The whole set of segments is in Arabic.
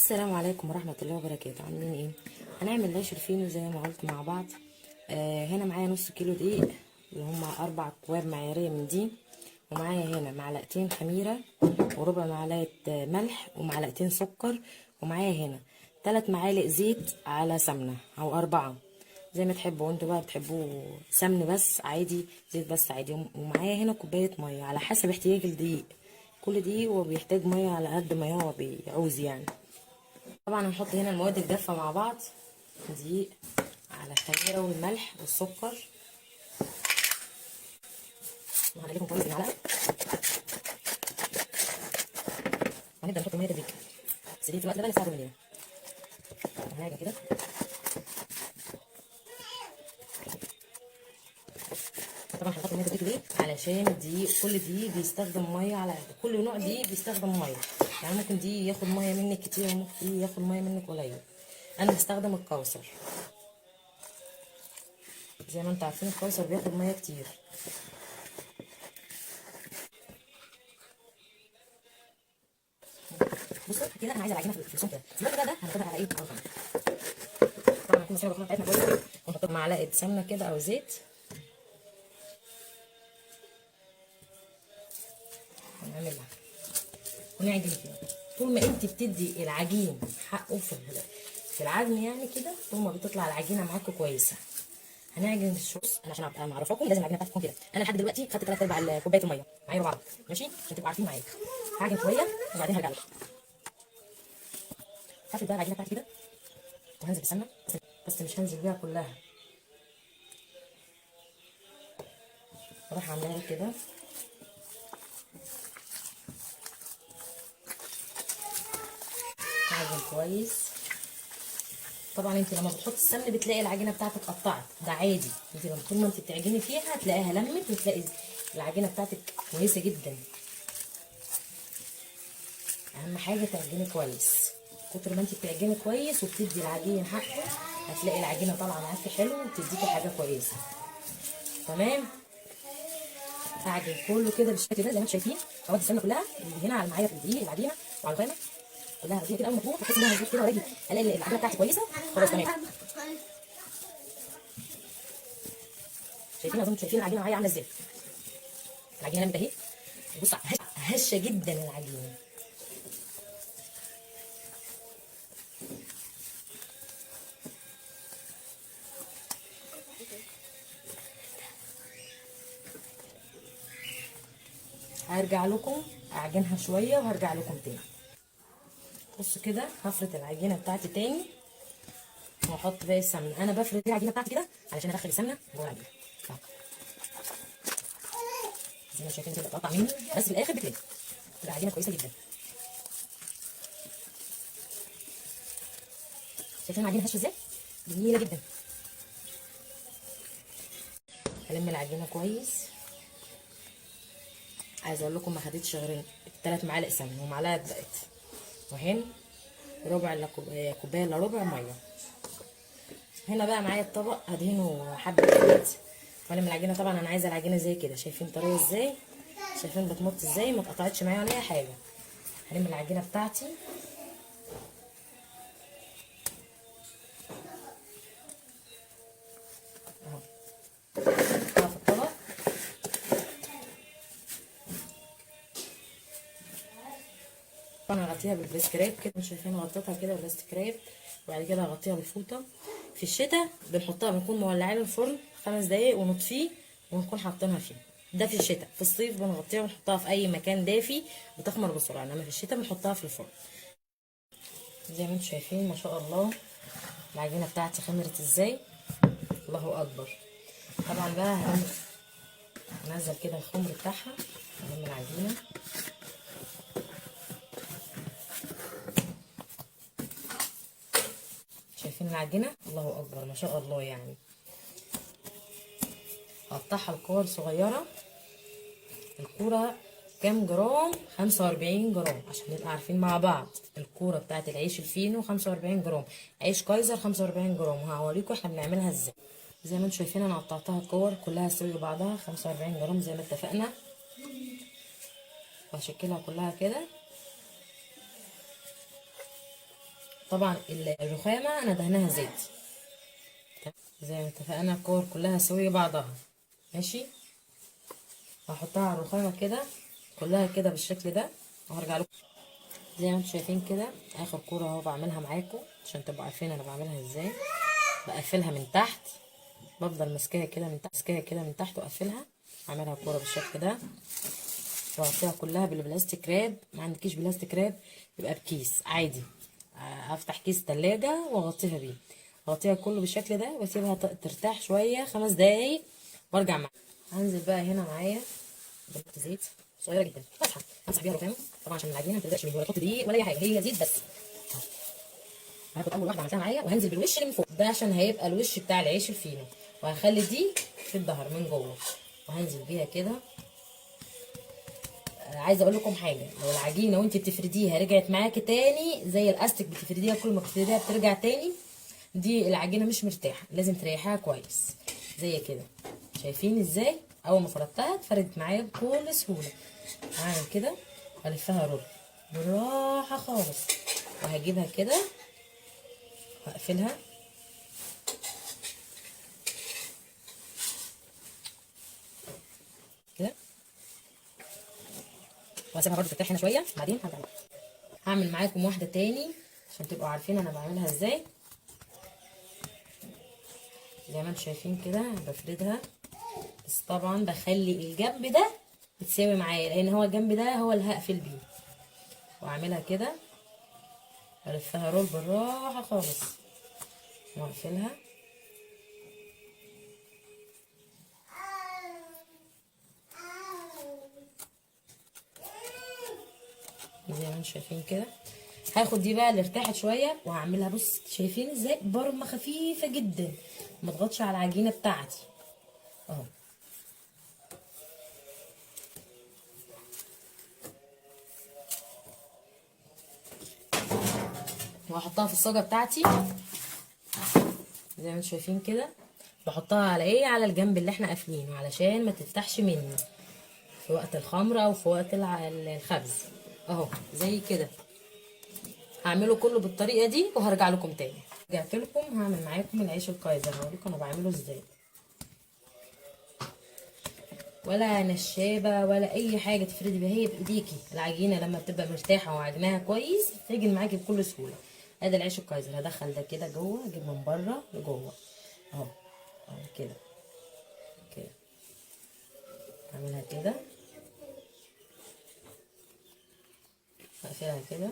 السلام عليكم ورحمة الله وبركاته. عاملين ايه؟ هنعمل العيش الفينو زي ما قلت مع بعض. هنا معايا نص كيلو دقيق اللي هما 4 أكواب معيارية من دي، ومعايا هنا معلقتين خميرة وربع معلقة ملح ومعلقتين سكر، ومعايا هنا 3 معالق زيت على سمنة أو 4 زي ما تحبوا انتوا بقى، بتحبوا سمن بس عادي، زيت بس عادي. ومعايا هنا كوباية مية على حسب احتياج الدقيق، كل دقيق هو بيحتاج مية على قد ما هو بيعوز يعني. طبعا هنحط هنا المواد الجافة مع بعض، دقيق على الخميرة والملح والسكر، وهنقلبهم كويس بالمعلقة، وهنبدأ نحط المية تدريجيا بس دي في الوقت ده لسه هتغلي هنعجن كده. طبعا هنحط المية تدريجيا ليه؟ علشان الدقيق كل دقيق بيستخدم مية، على كل نوع دقيق بيستخدم مية، يعني ممكن دقيق ياخد مية منك كتير وممكن دقيق ياخد مية منك قليل. انا بستخدم الكوثر، زي ما انتوا عارفين الكوثر بياخد مية كتير. بصوا كده انا عايزه العجينه في الصوص كده، في الوقت ده هناخدها على ايه؟ على الخمر. طبعا هنكون مسويه الخمره بتاعتنا كويس، ونحط معلقه سمنه كده او زيت، ونعملها ونعجن فيها. طول ما انت بتدي العجين حقه في العجن يعني كده، طول ما بتطلع العجينه معاكي كويسه. هنعجن الصوص. انا عشان ابقى معرفاكم لازم العجينه بتاعتي تكون كده. انا لحد دلوقتي خدت 3/4 كوبايه الميه معايا بعض، ماشي عشان تبقوا عارفين معايا. هعجن شويه وبعدين هرجع لكم. هاخد بقى العجينه بتاعتي كده وهنزل بالسمنه، بس مش هنزل بيها كلها، اروح عاملاها كده. هعجن كويس. طبعا انت لما بتحط السمن بتلاقي العجينه بتاعتك قطعت، ده عادي. انت لما طول ما انت بتعجني فيها هتلاقيها لمت، وتلاقي العجينه بتاعتك كويسه جدا. اهم حاجه تعجني كويس. كتر ما انت بتعجني كويس وبتدي العجين حقه، هتلاقي العجينه طالعه معاكي حلو وبتديكي حاجه كويسه. تمام. هعجن كله كده بالشكل ده زي ما انتم شايفين. اودي السمنه كلها اللي هنا على معايا في الدقيق العجينه وعلى الخامه كلها هديها كده اول ما تروح، بحيث انها هتظبط كده واجي الاقي العجينه بتاعتي كويسه. خلاص تمام. شايفين؟ اظن شايفين العجينه معايا عامله ازاي. العجينه لمت اهي. بص هشه جدا العجينه. هرجع لكم اعجنها شويه وهرجع لكم تاني. بصوا كده هفرد العجينه بتاعتي تاني واحط باقي السمنه. انا بفرد العجينه بتاعتي كده علشان ادخل السمنه جوه العجينه. زي ما شايفين كده بتقطع مني، بس في الاخر بتلم تبقى عجينه كويسه جدا. شايفين العجينه هشه ازاي؟ جميله جدا. هلم العجينه كويس. عايزه اقول لكم ما خدتش غير 3 معالق سمنه ومعلقه بقت، وهنا ربع الا كوبايه الا ربع ميه. هنا بقى معايا الطبق هدهنه حبه زيت والم العجينه. طبعا انا عايزه العجينه زي كده، شايفين طريه ازاي؟ شايفين بتمط ازاي؟ ما اتقطعتش معايا ولا اي حاجه. هلم العجينه بتاعتي اهو، احطها في الطبق. طبعا هغطيها بالبلاستيك كده، شايفين غطيتها كده بالبلاستيك، وبعد كده هغطيها بالفوطه. في الشتاء بنحطها، بنكون مولعين الفرن 5 دقايق ونطفيه ونكون حاطينها فيه. ده في الشتاء. في الصيف بنغطيها ونحطها في اي مكان دافي بتخمر بسرعه، انما في الشتاء بنحطها في الفرن. زي ما انتم شايفين ما شاء الله العجينه بتاعتي خمرت ازاي، الله اكبر. طبعا بقى هنزل كده الخمر بتاعها، هلم العجينه. شايفين العجينه؟ الله اكبر ما شاء الله. يعني هقطعها لكور صغيره. الكوره كام جرام؟ 45 جرام، عشان نبقى عارفين مع بعض. الكوره بتاعت العيش الفينو 45 جرام، عيش كايزر 45 جرام، وهوريكم احنا بنعملها ازاي. زي ما انتم شايفين انا قطعتها كور كلها سوي بعضها 45 جرام زي ما اتفقنا، وهشكلها كلها كده. طبعا الرخامه انا دهنها زيت زي ما اتفقنا. الكور كلها سويه بعضها ماشي. هحطها على الرخامه كده كلها كده بالشكل ده، وهرجع لكم زي ما انتم شايفين كده. اخر كوره اهو بعملها معاكم عشان تبقوا عارفين انا بعملها ازاي. بقفلها من تحت، بفضل ماسكاها كده من تحت، ماسكاها كده من تحت واقفلها. اعملها كوره بالشكل ده واغطيها كلها بالبلاستيك راب. ما عندكيش بلاستيك راب يبقى بكيس عادي. افتح كيس تلاجة واغطيها بيه، اغطيها كله بالشكل ده واسيبها ترتاح شويه 5 دقايق وارجع معاها. هنزل بقى هنا معايا بنقطه زيت صغيره جدا بسحب امسح بيها الرخام طبعا عشان العجينه ما تلزقش مني، ولا احط دقيق ولا اي حاجه، هي زيت بس. هاخد اول واحده عملتها معايا وهنزل بالوش اللي من فوق ده عشان هيبقى الوش بتاع العيش الفينو، وهخلي دي في الظهر من جوه وهنزل بيها كده. عايزه اقول لكم حاجه، لو العجينه وانت بتفرديها رجعت معاكي تاني زي الاستيك بتفرديها كل ما بتفرديها بترجع تاني، دي العجينه مش مرتاحه، لازم تريحها كويس زي كده. شايفين ازاي اول ما فردتها اتفردت معايا بكل سهوله. هعمل كده والفها رول بالراحه خالص، وهجيبها كده واقفلها كده وهسيبها برده ترتاح هنا شويه بعدين هرجع. هعمل معاكم واحده تاني عشان تبقوا عارفين انا بعملها ازاي. زي ما انتم شايفين كده بفردها، بس طبعا بخلي الجنب ده يتساوي معايا لان هو الجنب ده هو اللي هقفل بيه. واعملها كده والفها رول بالراحه خالص واقفلها زي ما انتم شايفين كده. هاخد دي بقى اللي ارتاحت شويه وهعملها، بص شايفين ازاي برمه خفيفه جدا ما تضغطش على العجينه بتاعتي اهو. وهحطها في الصاجه بتاعتي زي ما انتم شايفين كده. بحطها على ايه؟ على الجنب اللي احنا قافلينه علشان ما تفتحش مني في وقت الخمره او في وقت الخبز اهو زي كده. هعمله كله بالطريقه دي وهرجع لكم تاني. رجعت لكم هعمل معاكم العيش الكايزر، هوريكم انا بعمله ازاي. ولا نشابه ولا اي حاجه تفردي بيها، هي بايديكي. العجينه لما بتبقى مرتاحه وعجنها كويس تيجي معاكي بكل سهوله. ادي العيش الكايزر، هدخل ده كده جوه، اجيب من بره لجوه اهو اهو كده كده. اعملها كده اقفلها كده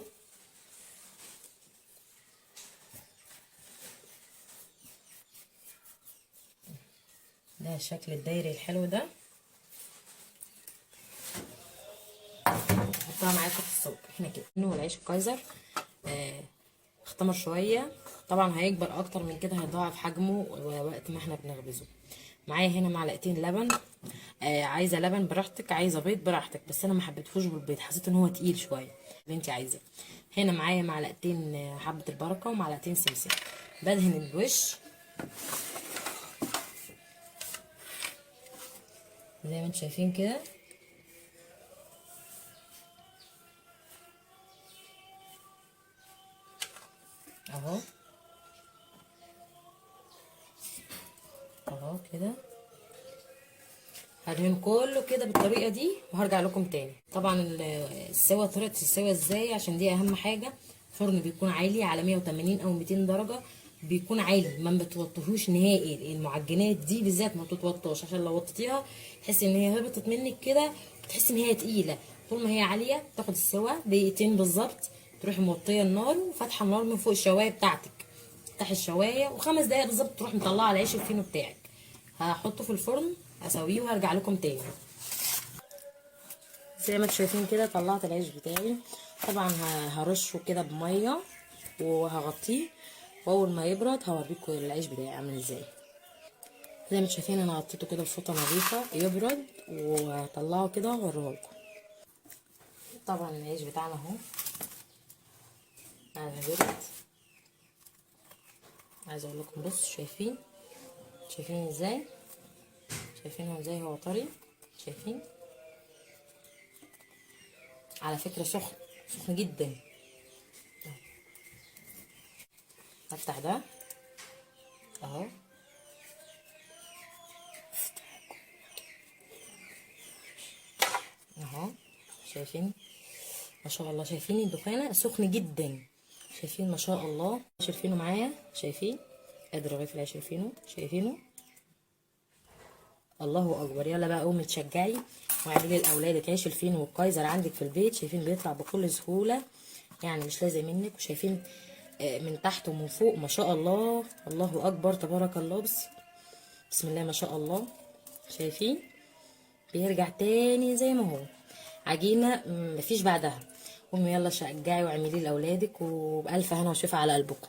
ده الشكل الدايري الحلو ده. احطها معاكم في الصاج هنا كده. انه العيش الكايزر اختمر شويه، طبعا هيكبر اكتر من كده هيضاعف حجمه وقت ما احنا بنخبزه. معايا هنا معلقتين لبن. عايزه لبن براحتك، عايزه بيض براحتك، بس انا ما حبيتهوش بالبيض، حسيت ان هو تقيل شويه اللي انت عايزاه. هنا معايا معلقتين حبه البركه ومعلقتين سمسم. بدهن الوش زي ما انتم شايفين كده اهو اهو كده. هدهن كله كده بالطريقه دي وهرجع لكم تاني. طبعا السوا، طريقه السوا ازاي عشان دي اهم حاجه. الفرن بيكون عالي على 180 او 200 درجه، بيكون عالي ما بتوطيهوش نهائي. المعجنات دي بالذات ما بتتوطاش عشان لو وطيتيها تحسي ان هي هبطت منك كده وتحسي ان هي تقيله. طول ما هي عاليه تاخد السوا دقيقتين بالظبط، تروحي موطيه النار وفاتحه النار من فوق الشوايه بتاعتك. تفتحي الشوايه و5 دقايق بالظبط تروحي مطلعه العيش الفينو بتاعك. هحطه في الفرن اسويه وهرجع لكم تاني. زي ما انتم شايفين كده طلعت العيش بتاعي. طبعا هرشه كده بميه وهغطيه، واول ما يبرد هوريكم العيش بتاعي عامل ازاي. زي ما انتم شايفين انا غطيته كده بفوطه نظيفه يبرد، وهطلعه كده واوريه لكم. طبعا العيش بتاعنا اهو بعد ما برد. عايزه اقول لكم بص شايفين ازاي، شايفينه ازاي هو طري. شايفين على فكره سخن جدا. هفتح ده اهو، اهو شايفين ما شاء الله، شايفين الدخانه سخن جدا، شايفين ما شاء الله، شايفينه معايا، شايفين قادر رغيف العيش، شايفينه الله اكبر. يلا بقى قومي تشجعي واعملي لاولادك عيش الفين والكايزر عندك في البيت، شايفين بيطلع بكل سهوله يعني مش لازم منك، وشايفين من تحت ومن فوق ما شاء الله، الله اكبر تبارك الله. بسم الله ما شاء الله، شايفين بيرجع تاني زي ما هو، عجينه مفيش بعدها. قومي يلا شجعي واعملي لاولادك، وبالف هنا وشفا على قلبكم.